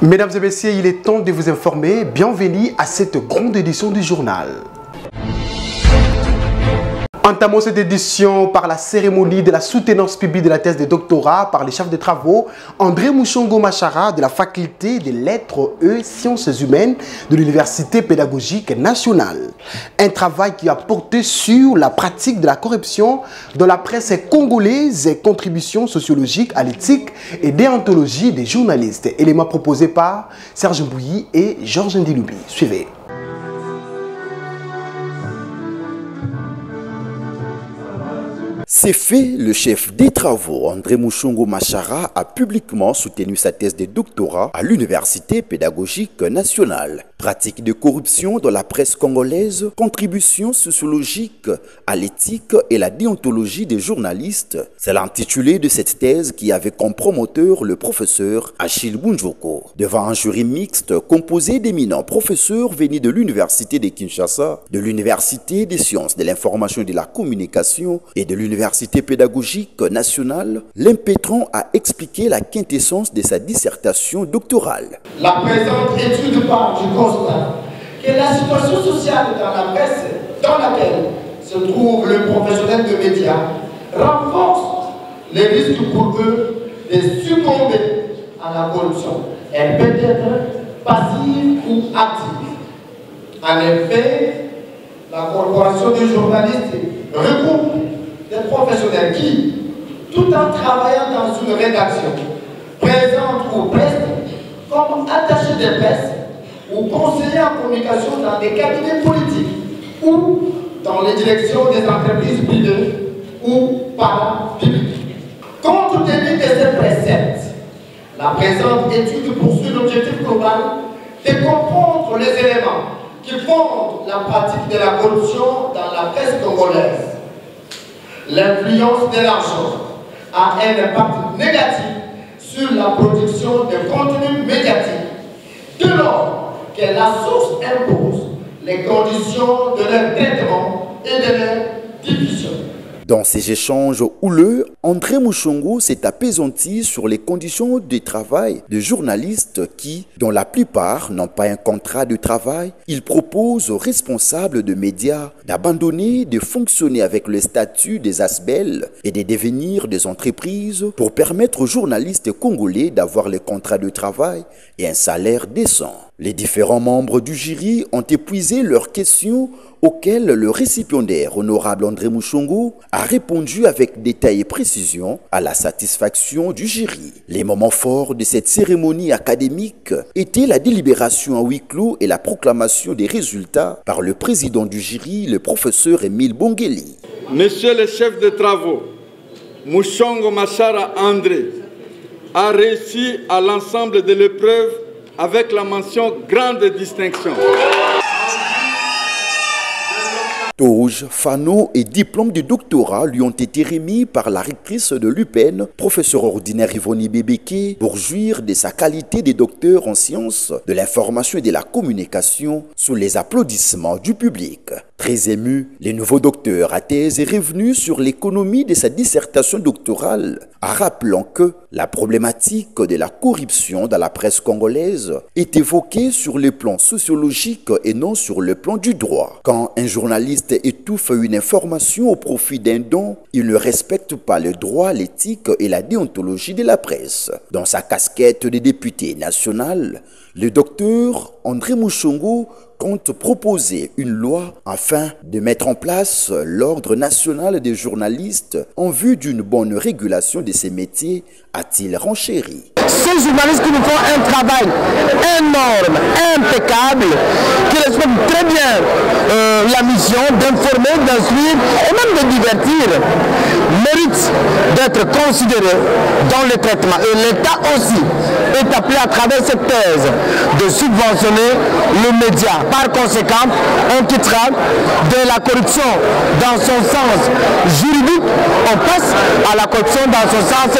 Mesdames et messieurs, il est temps de vous informer. Bienvenue à cette grande édition du journal. Entamons cette édition par la cérémonie de la soutenance publique de la thèse de doctorat par le chef de travaux André Mouchongo Machara de la faculté des lettres et sciences humaines de l'Université pédagogique nationale. Un travail qui a porté sur la pratique de la corruption dans la presse congolaise et contributions sociologiques à l'éthique et déontologie des journalistes. Éléments proposés par Serge Mbouyi et Georges Ndiloubi. Suivez. C'est fait, le chef des travaux, André Mouchongo Machara, a publiquement soutenu sa thèse de doctorat à l'Université pédagogique nationale. Pratique de corruption dans la presse congolaise, contribution sociologique à l'éthique et la déontologie des journalistes. C'est l'intitulé de cette thèse qui avait comme promoteur le professeur Achille Bunjoko. Devant un jury mixte composé d'éminents professeurs venus de l'Université de Kinshasa, de l'Université des sciences de l'information et de la communication et de l'Université pédagogique nationale, l'impétrant a expliqué la quintessence de sa dissertation doctorale. La présente étude part du constat que la situation sociale dans la presse dans laquelle se trouve le professionnel de médias renforce les risques pour eux de succomber à la corruption. Elle peut être passive ou active. En effet, la corporation des journalistes regroupe des professionnels qui, tout en travaillant dans une rédaction, présentent ou prestent comme attachés de presse ou conseillers en communication dans des cabinets politiques ou dans les directions des entreprises privées ou parapubliques. Compte tenu de ces préceptes, la présente étude poursuit l'objectif global de comprendre les éléments qui fondent la pratique de la corruption dans la presse congolaise. L'influence de l'argent a un impact négatif sur la production de contenus médiatiques, dès lors que la source impose les conditions de leur traitement et de leur diffusion. Dans ces échanges houleux, André Mouchongo s'est apaisanti sur les conditions de travail des journalistes qui, dont la plupart n'ont pas un contrat de travail. Il propose aux responsables de médias d'abandonner de fonctionner avec le statut des ASBEL et de devenir des entreprises pour permettre aux journalistes congolais d'avoir les contrats de travail et un salaire décent. Les différents membres du jury ont épuisé leurs questions auxquelles le récipiendaire honorable André Mouchongo a répondu avec détail et précision à la satisfaction du jury. Les moments forts de cette cérémonie académique étaient la délibération à huis clos et la proclamation des résultats par le président du jury, le professeur Émile Bongeli. Monsieur le chef de travaux, Mouchongo Machara André a réussi à l'ensemble de l'épreuve avec la mention grande distinction. Toge, Fano et diplôme de doctorat lui ont été remis par la rectrice de l'UPN, professeur ordinaire Yvonne Bébéké, pour jouir de sa qualité de docteur en sciences de l'information et de la communication sous les applaudissements du public. Très ému, le nouveau docteur à thèse est revenu sur l'économie de sa dissertation doctorale, en rappelant que la problématique de la corruption dans la presse congolaise est évoquée sur le plan sociologique et non sur le plan du droit. Quand un journaliste étouffe une information au profit d'un don, il ne respecte pas le droit, l'éthique et la déontologie de la presse. Dans sa casquette de député national, le docteur André Mouchongo compte proposer une loi afin de mettre en place l'ordre national des journalistes en vue d'une bonne régulation de ces métiers, a-t-il renchéri. Ces journalistes qui nous font un travail énorme, impeccable, qui respectent très bien la mission d'informer, d'instruire et même de divertir, méritent d'être considérés dans le traitement. Et l'État aussi est appelé à travers cette thèse de subventionner le média. Par conséquent, on quittera de la corruption dans son sens juridique, on passe à la corruption dans son sens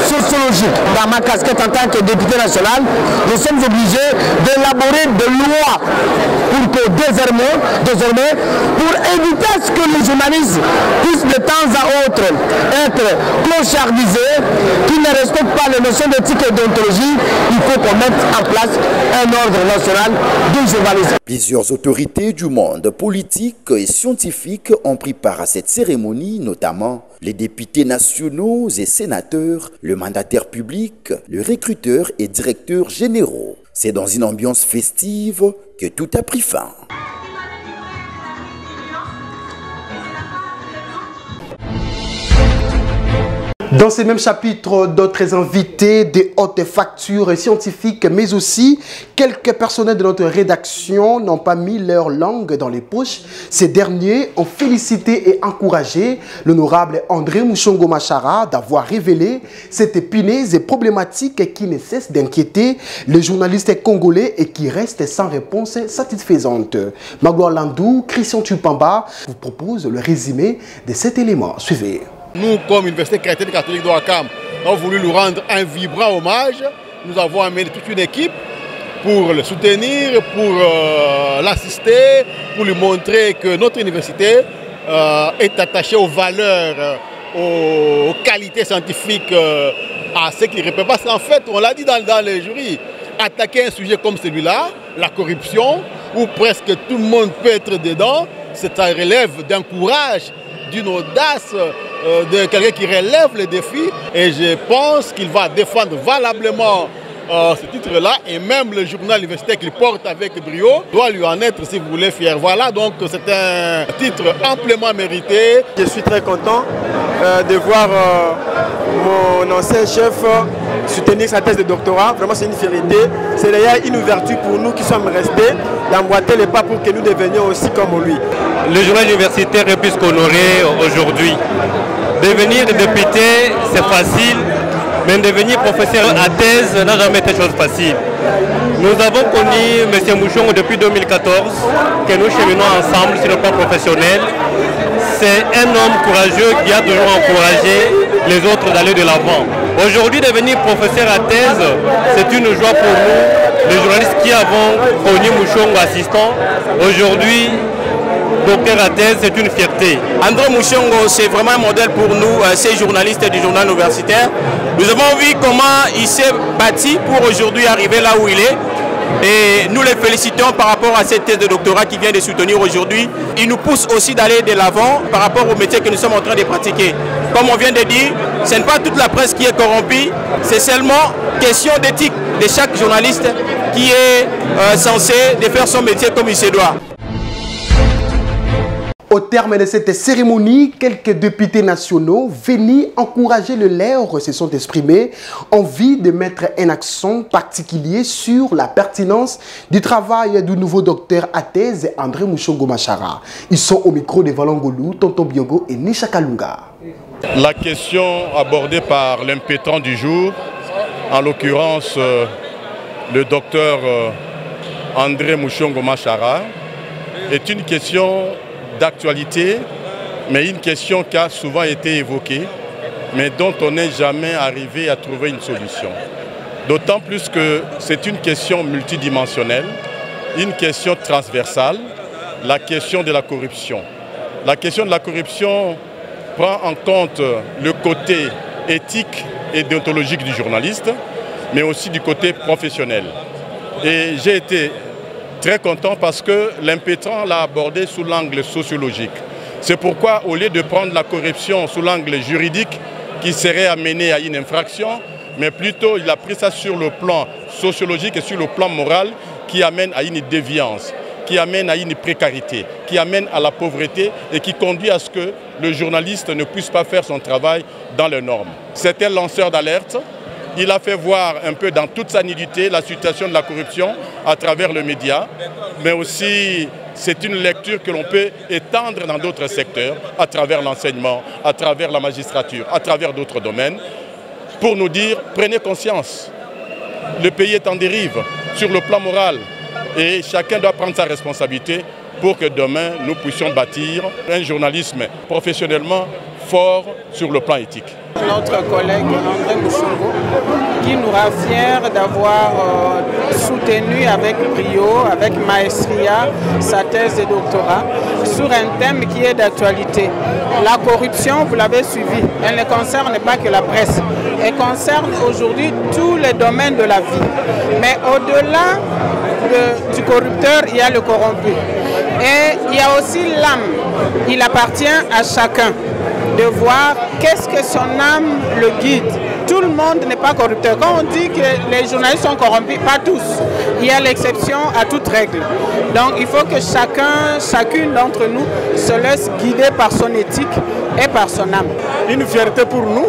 sociologique. Dans ma casquette en tant que député national, nous sommes obligés d'élaborer des lois pour que désormais, pour éviter ce que les journalistes puissent de temps à autre être clochardisés, qui ne respectent pas les notions d'éthique et d'ontologie. Il faut qu'on mette en place un ordre national du journalisme. Plusieurs autorités du monde politique et scientifique ont pris part à cette cérémonie, notamment les députés nationaux et sénateurs, le mandataire public, le recruteur et directeur généraux. C'est dans une ambiance festive que tout a pris fin. Dans ces mêmes chapitres, d'autres invités, des hautes factures scientifiques, mais aussi quelques personnels de notre rédaction n'ont pas mis leur langue dans les poches. Ces derniers ont félicité et encouragé l'honorable André Mouchongo Machara d'avoir révélé cette épineuse problématique qui ne cesse d'inquiéter les journalistes congolais et qui reste sans réponse satisfaisante. Magloire Landou, Christian Tupamba vous propose le résumé de cet élément. Suivez. Nous, comme Université chrétienne catholique de Ouakam, avons voulu lui rendre un vibrant hommage. Nous avons amené toute une équipe pour le soutenir, pour l'assister, pour lui montrer que notre université est attachée aux valeurs, aux qualités scientifiques, à ce qu'il ne répète pas. Parce qu'en fait, on l'a dit dans les jurys, attaquer un sujet comme celui-là, la corruption, où presque tout le monde peut être dedans, ça relève d'un courage, d'une audace, de quelqu'un qui relève les défis. Et je pense qu'il va défendre valablement ce titre-là. Et même le journal universitaire qu'il porte avec brio doit lui en être, si vous voulez, fier. Voilà, donc c'est un titre amplement mérité. Je suis très content de voir mon ancien chef soutenir sa thèse de doctorat. Vraiment, c'est une fierté. C'est d'ailleurs une ouverture pour nous qui sommes restés d'emboîter les pas pour que nous devenions aussi comme lui. Le journal universitaire est plus qu'honoré aujourd'hui. Devenir député, c'est facile, mais devenir professeur à thèse n'a jamais été chose facile. Nous avons connu M. Mouchongo depuis 2014, que nous cheminons ensemble sur le plan professionnel. C'est un homme courageux qui a toujours encouragé les autres d'aller de l'avant. Aujourd'hui, devenir professeur à thèse, c'est une joie pour nous, les journalistes qui avons connu Mouchongo assistant. Aujourd'hui, docteur à thèse, c'est une fierté. André Mouchongo, c'est vraiment un modèle pour nous, ces journalistes du journal universitaire. Nous avons vu comment il s'est bâti pour aujourd'hui arriver là où il est. Et nous les félicitons par rapport à cette thèse de doctorat qu'il vient de soutenir aujourd'hui. Il nous pousse aussi d'aller de l'avant par rapport au métier que nous sommes en train de pratiquer. Comme on vient de dire, ce n'est pas toute la presse qui est corrompue, c'est seulement question d'éthique de chaque journaliste qui est censé de faire son métier comme il se doit. Au terme de cette cérémonie, quelques députés nationaux venus encourager le leur se sont exprimés en vue de mettre un accent particulier sur la pertinence du travail du nouveau docteur à thèse André Mouchongo Machara. Ils sont au micro de Valangolou, Tonton Biongo et Nisha Kalunga. La question abordée par l'impétrant du jour, en l'occurrence le docteur André Mouchongo Machara, est une question d'actualité, mais une question qui a souvent été évoquée, mais dont on n'est jamais arrivé à trouver une solution. D'autant plus que c'est une question multidimensionnelle, une question transversale, la question de la corruption. La question de la corruption prend en compte le côté éthique et déontologique du journaliste, mais aussi du côté professionnel. Et j'ai été très content parce que l'impétrant l'a abordé sous l'angle sociologique. C'est pourquoi, au lieu de prendre la corruption sous l'angle juridique qui serait amené à une infraction, mais plutôt il a pris ça sur le plan sociologique et sur le plan moral qui amène à une déviance, qui amène à une précarité, qui amène à la pauvreté et qui conduit à ce que le journaliste ne puisse pas faire son travail dans les normes. C'était le lanceur d'alerte. Il a fait voir un peu dans toute sa nudité la situation de la corruption à travers le média, mais aussi c'est une lecture que l'on peut étendre dans d'autres secteurs, à travers l'enseignement, à travers la magistrature, à travers d'autres domaines, pour nous dire prenez conscience, le pays est en dérive sur le plan moral et chacun doit prendre sa responsabilité pour que demain nous puissions bâtir un journalisme professionnellement fort sur le plan éthique. Notre collègue André Mouchongo, qui nous rend fiers d'avoir soutenu avec brio, avec maestria, sa thèse de doctorat sur un thème qui est d'actualité. La corruption, vous l'avez suivi, elle ne concerne pas que la presse, elle concerne aujourd'hui tous les domaines de la vie. Mais au-delà du corrupteur, il y a le corrompu. Et il y a aussi l'âme. Il appartient à chacun de voir qu'est-ce que son âme le guide. Tout le monde n'est pas corrupteur. Quand on dit que les journalistes sont corrompus, pas tous. Il y a l'exception à toute règle. Donc il faut que chacune d'entre nous se laisse guider par son éthique et par son âme. Une fierté pour nous,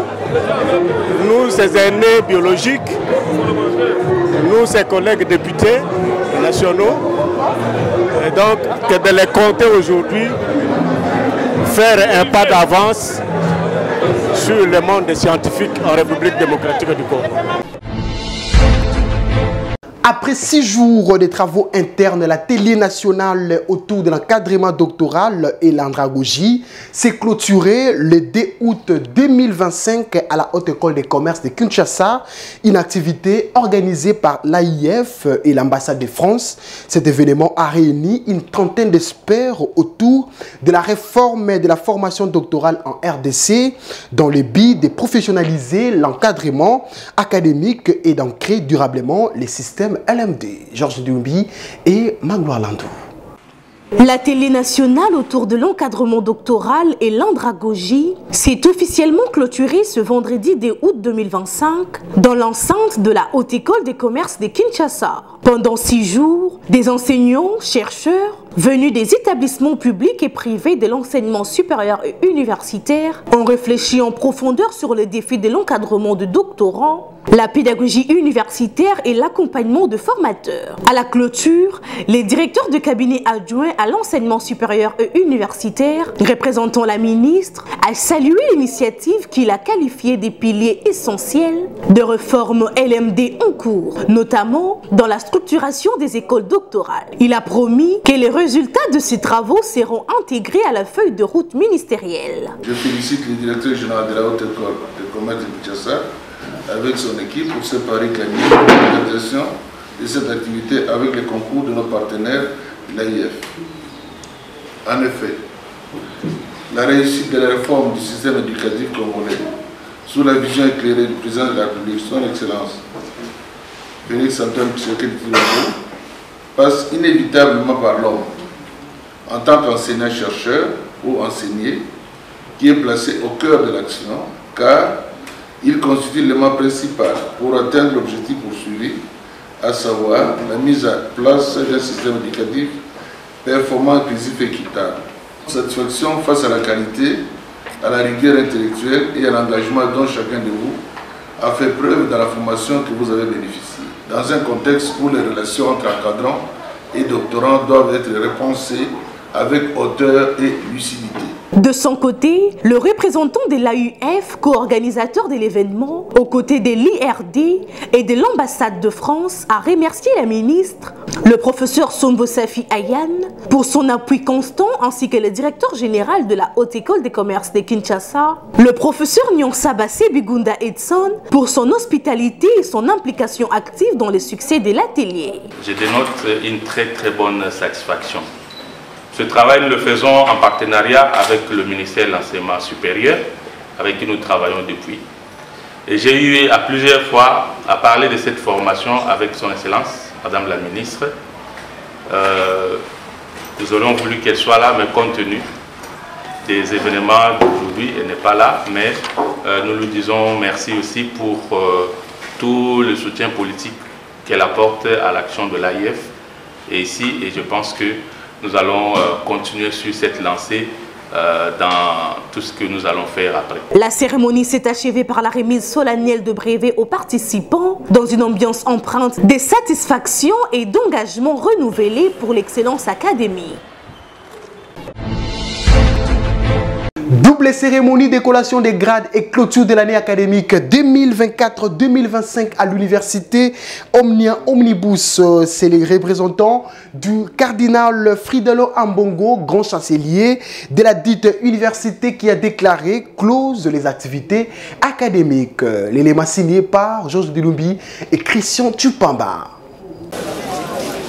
nous ces aînés biologiques, nous ces collègues députés nationaux, et donc que de les compter aujourd'hui, faire un pas d'avance sur le monde des scientifiques en République démocratique du Congo. Après 6 jours de travaux internes, la télé nationale autour de l'encadrement doctoral et l'andragogie s'est clôturée le 2 août 2025 à la Haute École des Commerces de Kinshasa, une activité organisée par l'AIF et l'ambassade de France. Cet événement a réuni une trentaine d'experts autour de la réforme de la formation doctorale en RDC dans le but de professionnaliser l'encadrement académique et d'ancrer durablement les systèmes LMD. Georges Dumbi et Magloire Landou. La télé nationale autour de l'encadrement doctoral et l'andragogie s'est officiellement clôturée ce vendredi 2 août 2025 dans l'enceinte de la Haute École des Commerces de Kinshasa. Pendant 6 jours, des enseignants, chercheurs, venus des établissements publics et privés de l'enseignement supérieur et universitaire ont réfléchi en profondeur sur les défis de l'encadrement de doctorants, la pédagogie universitaire et l'accompagnement de formateurs. À la clôture, les directeurs de cabinet adjoints à l'enseignement supérieur et universitaire, représentant la ministre, a salué l'initiative qu'il a qualifiée des piliers essentiels de réforme LMD en cours, notamment dans la structuration des écoles doctorales. Il a promis que les résultats de ces travaux seront intégrés à la feuille de route ministérielle. Je félicite le directeur général de la Haute École de Commerce de Kinshasa avec son équipe pour ce pari gagné pour l'organisation de cette activité avec le concours de nos partenaires l'AIF. En effet, la réussite de la réforme du système éducatif congolais sous la vision éclairée du président de la République, son Excellence Félix Antoine Tshisekedi Tshilombo, passe inévitablement par l'homme en tant qu'enseignant-chercheur ou enseigné qui est placé au cœur de l'action car il constitue l'élément principal pour atteindre l'objectif poursuivi, à savoir la mise en place d'un système éducatif performant, inclusif et équitable. Satisfaction face à la qualité, à la rigueur intellectuelle et à l'engagement dont chacun de vous a fait preuve dans la formation que vous avez bénéficiée. Dans un contexte où les relations entre encadrants et doctorants doivent être repensées avec hauteur et lucidité. De son côté, le représentant de l'AUF, co-organisateur de l'événement, aux côtés de l'IRD et de l'ambassade de France, a remercié la ministre, le professeur Sombo Safi Ayan, pour son appui constant, ainsi que le directeur général de la Haute École des Commerces de Kinshasa, le professeur Nyonsa Bassé Bigunda Edson, pour son hospitalité et son implication active dans le succès de l'atelier. Je dénote une très bonne satisfaction. Ce travail, nous le faisons en partenariat avec le ministère de l'Enseignement supérieur, avec qui nous travaillons depuis. Et j'ai eu à plusieurs fois à parler de cette formation avec son Excellence, Madame la Ministre. Nous aurions voulu qu'elle soit là, mais compte tenu des événements d'aujourd'hui, elle n'est pas là. Mais nous lui disons merci aussi pour tout le soutien politique qu'elle apporte à l'action de l'AIF. Et ici, et je pense que nous allons continuer sur cette lancée dans tout ce que nous allons faire après. La cérémonie s'est achevée par la remise solennelle de brevets aux participants dans une ambiance empreinte de satisfaction et d'engagement renouvelé pour l'excellence académique. double cérémonie d'écollation des grades et clôture de l'année académique 2024-2025 à l'université Omnia Omnibus. C'est les représentants du cardinal Fridolin Ambongo, grand chancelier de la dite université, qui a déclaré close les activités académiques. L'élément signé par Georges Dilumbi et Christian Tupamba.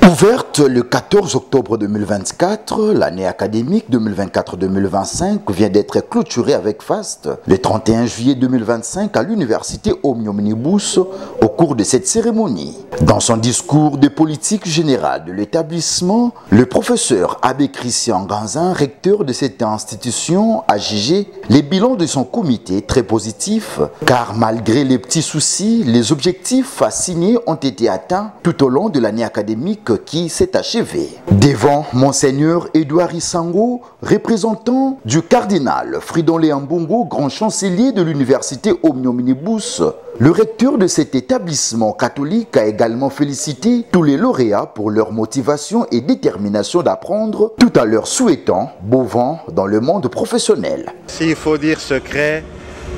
Ouverte le 14 octobre 2024, l'année académique 2024-2025 vient d'être clôturée avec faste le 31 juillet 2025 à l'université Omnia Omnibus au cours de cette cérémonie. Dans son discours de politique générale de l'établissement, le professeur Abbé Christian Ganzin, recteur de cette institution, a jugé les bilans de son comité très positifs car malgré les petits soucis, les objectifs assignés ont été atteints tout au long de l'année académique qui s'est achevé. Devant Monseigneur Edouard Isango, représentant du cardinal Fridolin Ambongo, grand chancelier de l'université Omnia Omnibus, le recteur de cet établissement catholique a également félicité tous les lauréats pour leur motivation et détermination d'apprendre, tout en leur souhaitant beau vent dans le monde professionnel. S'il faut dire secret,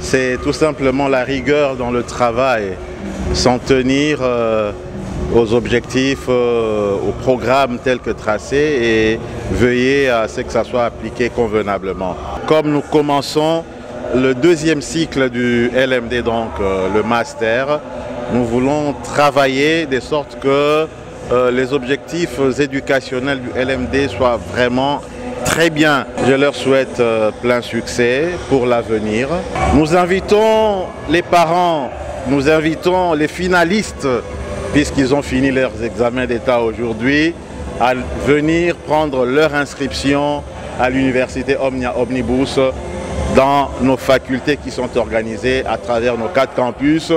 c'est tout simplement la rigueur dans le travail, s'en tenir aux objectifs, au programme tel que tracé et veiller à ce que ça soit appliqué convenablement. Comme nous commençons le deuxième cycle du LMD, donc le master, nous voulons travailler de sorte que les objectifs éducationnels du LMD soient vraiment très bien. Je leur souhaite plein succès pour l'avenir. Nous invitons les parents, nous invitons les finalistes, puisqu'ils ont fini leurs examens d'État aujourd'hui, à venir prendre leur inscription à l'université Omnia Omnibus dans nos facultés qui sont organisées à travers nos 4 campus,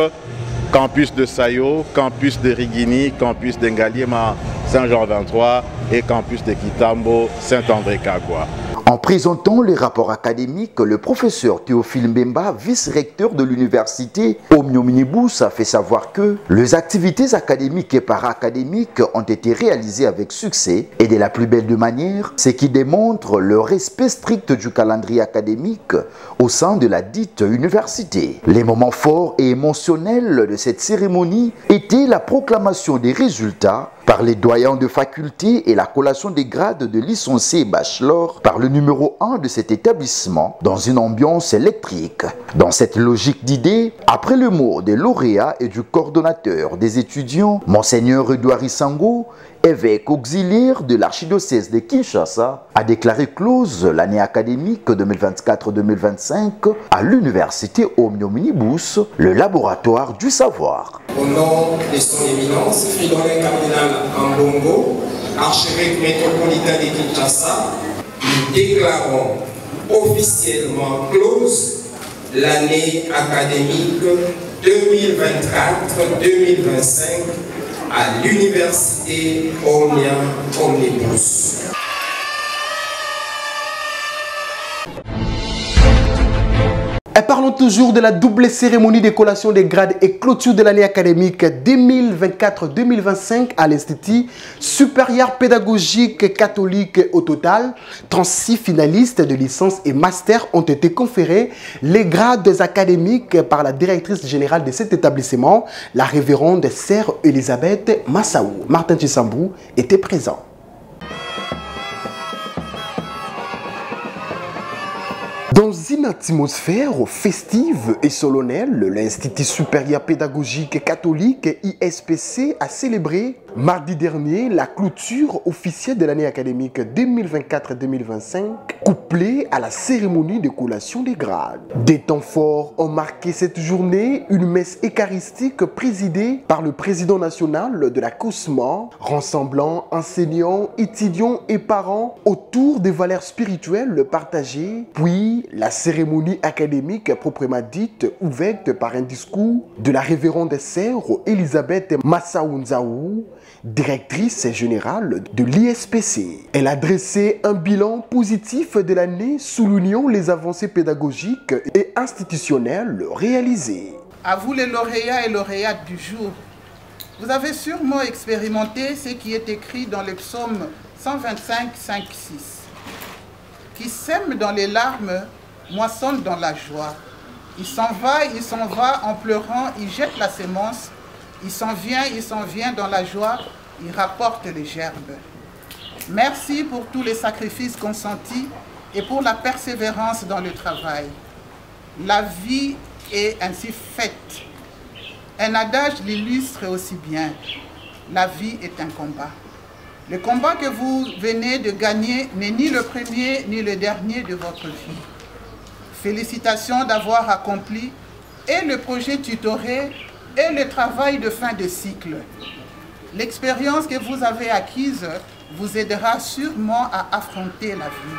campus de Sayo, campus de Rigini, campus d'Engaliema Saint-Jean 23 et campus de Kitambo Saint-André-Kagwa. En présentant les rapports académiques, le professeur Théophile Mbemba, vice-recteur de l'université Omnia Omnibus, a fait savoir que les activités académiques et para-académiques ont été réalisées avec succès et de la plus belle de manière, ce qui démontre le respect strict du calendrier académique au sein de la dite université. Les moments forts et émotionnels de cette cérémonie étaient la proclamation des résultats par les doyens de faculté et la collation des grades de licencié et bachelor par le numéro 1 de cet établissement dans une ambiance électrique. Dans cette logique d'idées, après le mot des lauréats et du coordonnateur des étudiants, Monseigneur Edouard Isango, évêque auxiliaire de l'archidiocèse de Kinshasa, a déclaré close l'année académique 2024-2025 à l'université Omnia Omnibus, le laboratoire du savoir. Au nom de son éminence, Fridolin cardinal Ambongo, archevêque métropolitain de Kinshasa, nous déclarons officiellement close l'année académique 2024-2025 à l'université Omnia Omnibus. Et parlons toujours de la double cérémonie de collation des grades et clôture de l'année académique 2024-2025 à l'Institut supérieur pédagogique catholique. Au total, 36 finalistes de licence et master ont été conférés les grades académiques par la directrice générale de cet établissement, la révérende sœur Elisabeth Massaou. Martin Tissambou était présent. Dans une atmosphère festive et solennelle, l'Institut supérieur pédagogique catholique ISPC a célébré mardi dernier la clôture officielle de l'année académique 2024-2025, couplée à la cérémonie de collation des grades. Des temps forts ont marqué cette journée, une messe eucharistique présidée par le président national de la COSMA, rassemblant enseignants, étudiants et parents autour des valeurs spirituelles partagées, puis la cérémonie académique proprement dite, ouverte par un discours de la révérende sœur Elisabeth Massaou, directrice générale de l'ISPC. Elle a dressé un bilan positif de l'année, soulignant les avancées pédagogiques et institutionnelles réalisées. À vous les lauréats et lauréates du jour, vous avez sûrement expérimenté ce qui est écrit dans le psaume 125, 5, 6, qui sème dans les larmes moissonne dans la joie. Il s'en va en pleurant, il jette la sémence. Il s'en vient dans la joie, il rapporte les gerbes. Merci pour tous les sacrifices consentis et pour la persévérance dans le travail. La vie est ainsi faite. Un adage l'illustre aussi bien. La vie est un combat. Le combat que vous venez de gagner n'est ni le premier ni le dernier de votre vie. Félicitations d'avoir accompli et le projet tutoré et le travail de fin de cycle. L'expérience que vous avez acquise vous aidera sûrement à affronter la vie.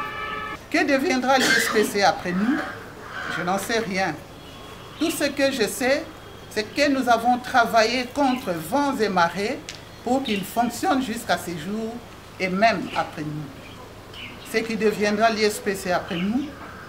Que deviendra l'ISPC après nous? Je n'en sais rien. Tout ce que je sais, c'est que nous avons travaillé contre vents et marées pour qu'il fonctionne jusqu'à ces jours et même après nous. Ce qui deviendra l'ISPC après nous,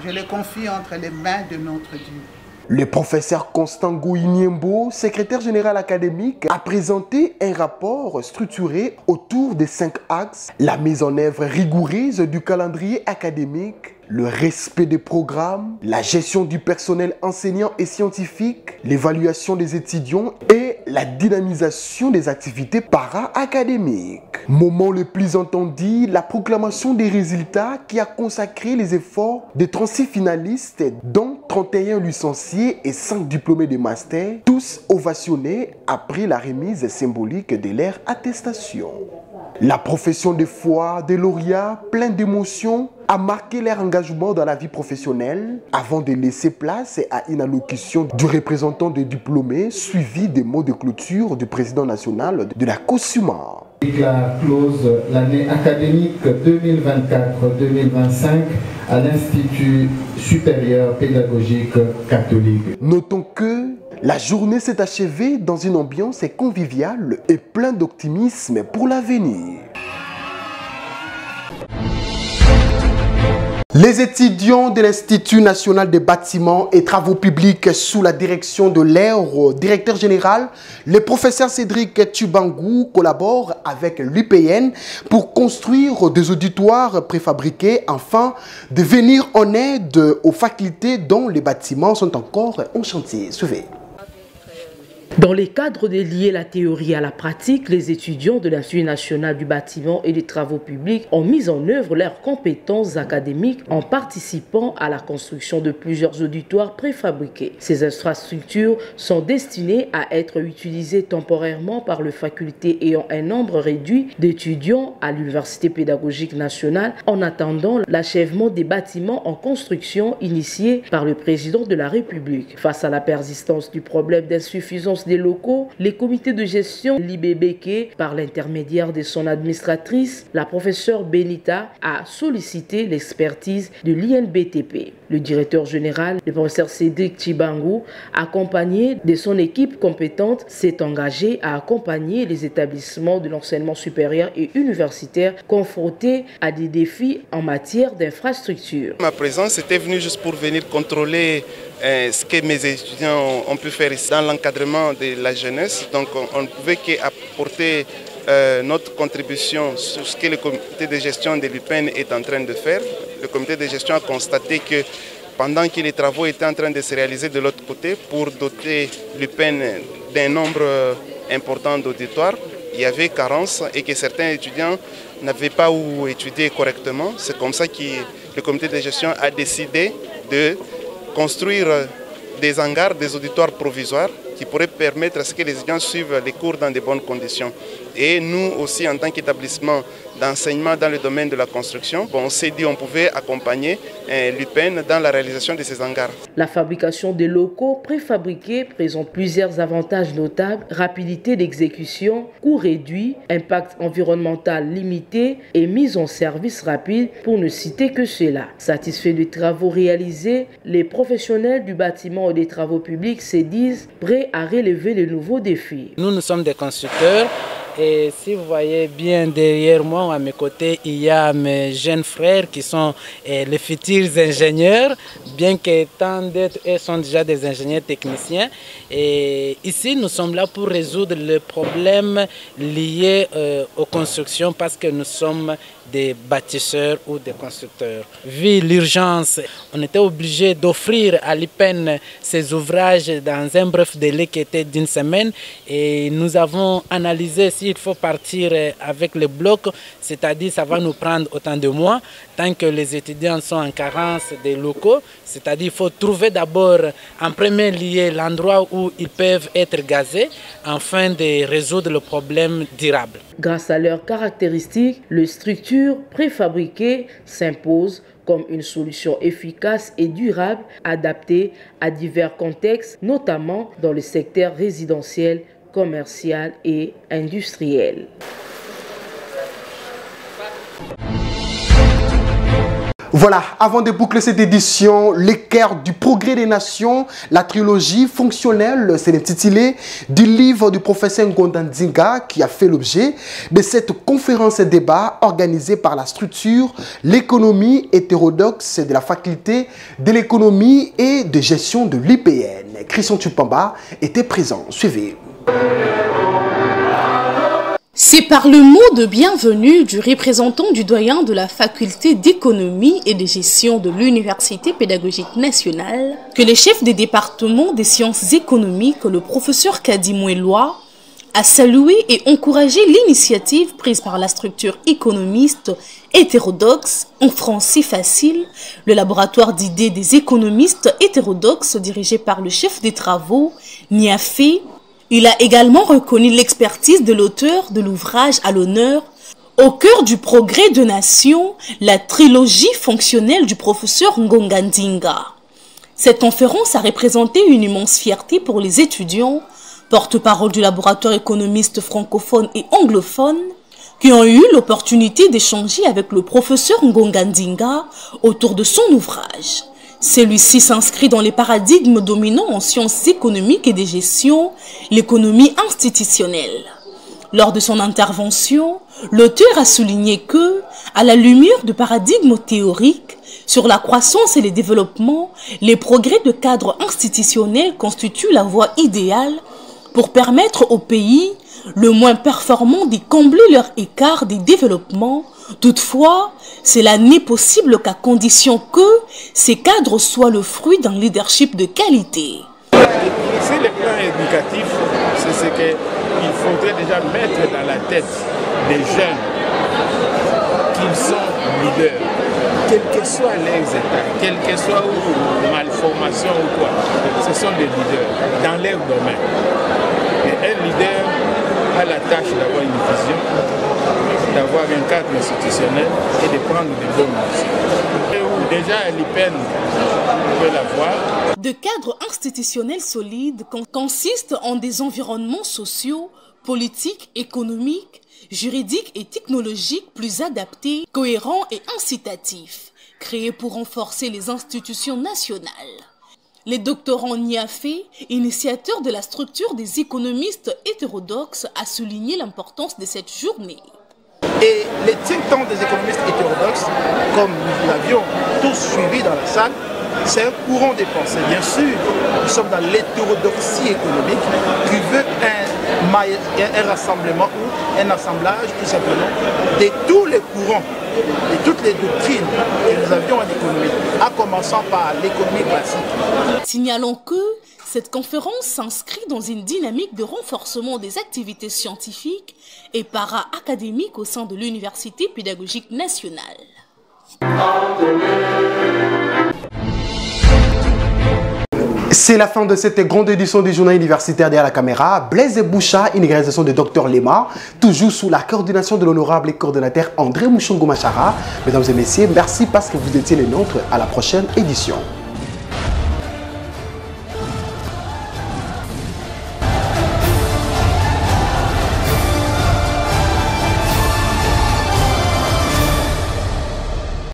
je le confie entre les mains de notre Dieu. Le professeur Constant Gouiniembo, secrétaire général académique, a présenté un rapport structuré autour des 5 axes: la mise en œuvre rigoureuse du calendrier académique, le respect des programmes, la gestion du personnel enseignant et scientifique, l'évaluation des étudiants et la dynamisation des activités para-académiques. Moment le plus entendu, la proclamation des résultats qui a consacré les efforts des 36 finalistes, dont 31 licenciés et 5 diplômés de master, tous ovationnés après la remise symbolique de leur attestation. La profession de foi des lauréats, plein d'émotions, a marqué leur engagement dans la vie professionnelle avant de laisser place à une allocution du représentant des diplômés suivi des mots de clôture du président national de la COSUMA. La close l'année académique 2024-2025 à l'Institut supérieur pédagogique catholique. Notons que la journée s'est achevée dans une ambiance conviviale et pleine d'optimisme pour l'avenir. Les étudiants de l'Institut national des bâtiments et travaux publics sous la direction de leur directeur général, le professeur Cédric Tchubangou, collaborent avec l'UPN pour construire des auditoires préfabriqués afin de venir en aide aux facultés dont les bâtiments sont encore en chantier. Suivez. Dans les cadres de lier la théorie à la pratique, les étudiants de l'Institut national du bâtiment et des travaux publics ont mis en œuvre leurs compétences académiques en participant à la construction de plusieurs auditoires préfabriqués. Ces infrastructures sont destinées à être utilisées temporairement par les facultés ayant un nombre réduit d'étudiants à l'Université pédagogique nationale en attendant l'achèvement des bâtiments en construction initiés par le président de la République. Face à la persistance du problème d'insuffisance des locaux, les comités de gestion l'IBBK, par l'intermédiaire de son administratrice, la professeure Benita, a sollicité l'expertise de l'INBTP. Le directeur général, le professeur Cédric Tchubangou, accompagné de son équipe compétente, s'est engagé à accompagner les établissements de l'enseignement supérieur et universitaire confrontés à des défis en matière d'infrastructure. Ma présence était venue juste pour venir contrôler ce que mes étudiants ont pu faire ici dans l'encadrement de la jeunesse. Donc on ne pouvait qu'apporter notre contribution sur ce que le comité de gestion de l'UPN est en train de faire. Le comité de gestion a constaté que pendant que les travaux étaient en train de se réaliser de l'autre côté pour doter l'UPN d'un nombre important d'auditoires, il y avait carence et que certains étudiants n'avaient pas où étudier correctement. C'est comme ça que le comité de gestion a décidé de construire des hangars, des auditoires provisoires qui pourraient permettre à ce que les étudiants suivent les cours dans de bonnes conditions. Et nous aussi, en tant qu'établissement d'enseignement dans le domaine de la construction, on s'est dit qu'on pouvait accompagner l'UPN dans la réalisation de ces hangars. La fabrication des locaux préfabriqués présente plusieurs avantages notables: rapidité d'exécution, coût réduit, impact environnemental limité et mise en service rapide, pour ne citer que cela. Satisfaits des travaux réalisés, les professionnels du bâtiment et des travaux publics se disent prêts à relever les nouveaux défis. Nous sommes des constructeurs. Et si vous voyez bien derrière moi, à mes côtés, il y a mes jeunes frères qui sont les futurs ingénieurs, bien qu'étant d'être, ils sont déjà des ingénieurs techniciens. Et ici, nous sommes là pour résoudre les problèmes liés aux constructions parce que nous sommes des bâtisseurs ou des constructeurs. Vu l'urgence, on était obligé d'offrir à l'IPEN ces ouvrages dans un bref délai qui était d'une semaine et nous avons analysé s'il faut partir avec le bloc, c'est-à-dire ça va nous prendre autant de mois tant que les étudiants sont en carence des locaux, c'est-à-dire il faut trouver d'abord en premier lieu l'endroit où ils peuvent être gazés afin de résoudre le problème durable. Grâce à leurs caractéristiques, les structures préfabriquées s'imposent comme une solution efficace et durable adaptée à divers contextes, notamment dans le secteur résidentiel, commercial et industriel. Voilà, avant de boucler cette édition, l'équerre du progrès des nations, la trilogie fonctionnelle, c'est l'intitulé du livre du professeur Ngondandinga qui a fait l'objet de cette conférence et débat organisée par la structure l'économie hétérodoxe de la faculté de l'économie et de gestion de l'IPN. Christian Tupamba était présent. Suivez. C'est par le mot de bienvenue du représentant du doyen de la faculté d'économie et de gestion de l'Université pédagogique nationale que le chef des départements des sciences économiques, le professeur Kadimoueloa, a salué et encouragé l'initiative prise par la structure économiste hétérodoxe, en français facile, le laboratoire d'idées des économistes hétérodoxes dirigé par le chef des travaux, Niafé. Il a également reconnu l'expertise de l'auteur de l'ouvrage à l'honneur au cœur du progrès de nation, la trilogie fonctionnelle du professeur Ngondandinga. Cette conférence a représenté une immense fierté pour les étudiants, porte-parole du laboratoire économiste francophone et anglophone, qui ont eu l'opportunité d'échanger avec le professeur Ngondandinga autour de son ouvrage. Celui-ci s'inscrit dans les paradigmes dominants en sciences économiques et de gestion, l'économie institutionnelle. Lors de son intervention, l'auteur a souligné que, à la lumière de paradigmes théoriques sur la croissance et le développement, les progrès de cadre institutionnel constituent la voie idéale pour permettre aux pays le moins performants de combler leur écart de développement. Toutefois, cela n'est possible qu'à condition que ces cadres soient le fruit d'un leadership de qualité. Sur le plan éducatif, c'est ce qu'il faudrait déjà mettre dans la tête des jeunes qu'ils sont leaders, quels que soient leurs états, quelle que soit malformation ou quoi, ce sont des leaders dans leur domaine. Et un leader a la tâche d'avoir une vision, d'avoir un cadre institutionnel et de prendre des bonnes mesures. Déjà, l'IPEN peut l'avoir. De cadres institutionnels solides consistent en des environnements sociaux, politiques, économiques, juridiques et technologiques plus adaptés, cohérents et incitatifs, créés pour renforcer les institutions nationales. Les doctorants Niafé, initiateur de la structure des économistes hétérodoxes, a souligné l'importance de cette journée. Et les think tanks des économistes hétérodoxes, comme nous l'avions tous suivi dans la salle, c'est un courant de pensée. Bien sûr, nous sommes dans l'hétérodoxie économique qui veut un rassemblement ou un assemblage tout simplement de tous les courants, de toutes les doctrines que nous avions en économie, en commençant par l'économie classique. Signalons que cette conférence s'inscrit dans une dynamique de renforcement des activités scientifiques et para-académiques au sein de l'Université pédagogique nationale. C'est la fin de cette grande édition du journal universitaire derrière la caméra. Blaise Boucha, une réalisation de Dr Lema, toujours sous la coordination de l'honorable coordonnateur André Mouchongo Machara. Mesdames et messieurs, merci parce que vous étiez les nôtres. À la prochaine édition.